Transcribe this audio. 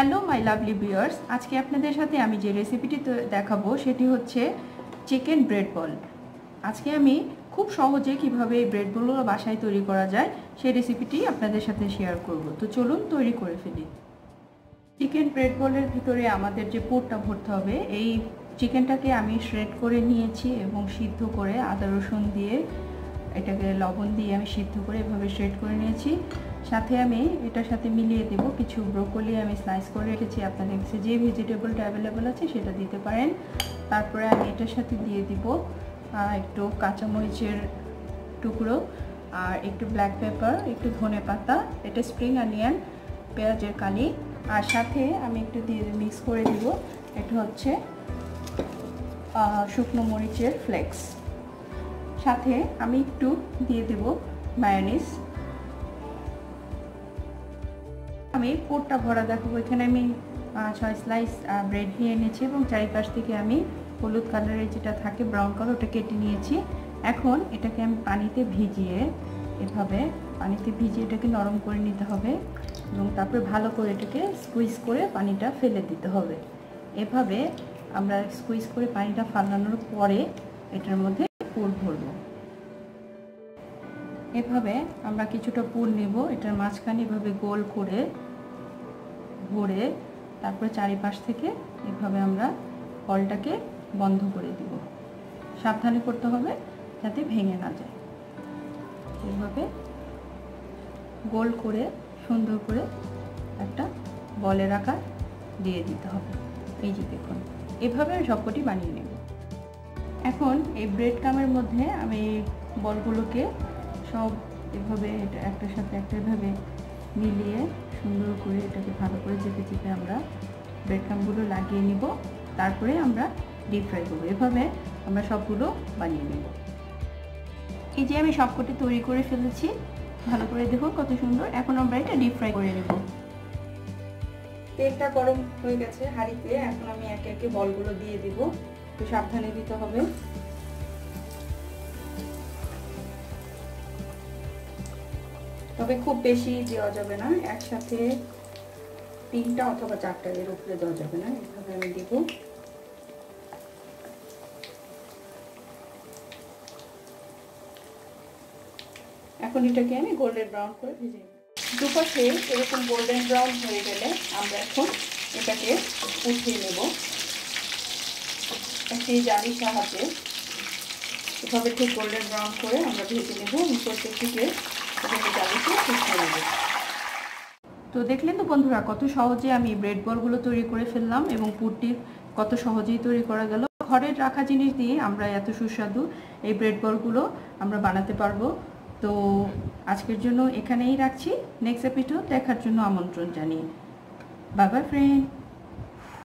Hello my lovely viewers, আজকে আপনাদের সাথে আমি যে রেসিপিটি দেখাবো সেটি হচ্ছে চিকেন ব্রেড বল। আজকে আমি খুব সহজে কিভাবে এই ব্রেড বলগুলো বাসায় তৈরি করা যায় সেই রেসিপিটি আপনাদের সাথে শেয়ার করব। তো চলুন তৈরি করে ফেলি। চিকেন ব্রেড বলের ভিতরে আমাদের যে পুরটা ভরতে হবে, এই চিকেনটাকে আমি শ্রেড করে নিয়েছি এবং সিদ্ধ করে আদা রসুন দিয়ে এটাকে লবণ দিয়ে আমি সিদ্ধ করে এভাবে শ্রেড করে নিয়েছি। সাথে আমি এটার সাথে মিলিয়ে দেব কিছু ব্রোকলি আমি স্লাইস করে রেখেছি। আপনাদের কাছে যে ভেজিটেবলটা অ্যাভেলেবল আছে সেটা দিতে পারেন। তারপরে আমি এটার সাথে দিয়ে দিব একটু কাঁচামরিচের টুকরো আর একটু ব্ল্যাক পেপার, একটু ধনে পাতা, এটা স্প্রিং অনিয়ন, পেঁয়াজের কালি, আর সাথে আমি একটু দিয়ে মিক্স করে দিব এটা হচ্ছে শুকনো মরিচের ফ্লেক্স। সাথে আমি একটু দিয়ে দেব মায়োনিজ। আমি পুরটা ভরা দেখাবো। এখানে আমি 6 স্লাইস ব্রেড নিয়ে এনেছি এবং চারিপাশ থেকে আমি হলুদ কালারের যেটা থাকে ব্রাউন কালার ওটা কেটে নিয়েছি। এখন এটাকে আমি পানিতে ভিজিয়ে এভাবে এটাকে নরম করে নিতে হবে এবং তারপরে ভালো করে এটাকে স্কুইজ করে পানিটা ফেলে দিতে হবে। এভাবে আমরা স্কুইজ করে পানিটা ফালানোর পরে এটার মধ্যে পুর ভরব। এভাবে আমরা কিছুটা পুর নেব, এটার মাঝখানে এভাবে গোল করে ভরে তারপরে চারিপাশ থেকে এভাবে আমরা বলটাকে বন্ধ করে দিব। সাবধানে করতে হবে যাতে ভেঙে না যায়। এভাবে গোল করে সুন্দর করে একটা বলের আকার দিয়ে দিতে হবে। এই যে দেখুন, এভাবে আমি সবকটি বানিয়ে নেব। এখন এই ব্রেড ক্রামের মধ্যে আমি বলগুলোকে সব এভাবে একটার সাথে একটা এভাবে মিলিয়ে সুন্দর করে এটাকে ভালো করে চেপে আমরা ব্রেড ক্রামগুলো লাগিয়ে নিব। তারপরে আমরা ডিপ ফ্রাই করবো। এভাবে আমরা সবগুলো বানিয়ে নেব। এই যে আমি সবকটি তৈরি করে ফেলেছি, ভালো করে দেখো কত সুন্দর। এখন আমরা এটা ডিপ ফ্রাই করে নেব। তেলটা গরম হয়ে গেছে হাঁড়িতে, এখন আমি একে একে বলগুলো দিয়ে দিব। একটু সাবধানে দিতে হবে। তবে খুব বেশি দেওয়া যাবে না, একসাথে 3টা অথবা 4টা, এর উপরে দেওয়া যাবে না। এভাবে আমি দিব। এখন এটাকে আমি গোল্ডেন ব্রাউন করে ভেজে নিই। দুপাশে এরকম গোল্ডেন ব্রাউন হয়ে গেলে আমরা এখন এটাকে উঠিয়ে নেব একটি জালির সাহায্যে। এভাবে ঠিক গোল্ডেন ব্রাউন করে আমরা ভেজে নেব এবং প্রত্যেকটিকে জালিতে উঠিয়ে নেব। তো দেখলেন তো বন্ধুরা, কত সহজে আমি ব্রেড বলগুলো তৈরি করে ফেললাম এবং পুরটি কত সহজেই তৈরি করা গেল। ঘরের রাখা জিনিস দিয়ে আমরা এত সুস্বাদু এই ব্রেড বলগুলো আমরা বানাতে পারবো। তো আজকের জন্য এখানেই রাখছি। নেক্সট এপিসোড দেখার জন্য আমন্ত্রণ জানিয়ে। Bye bye friend.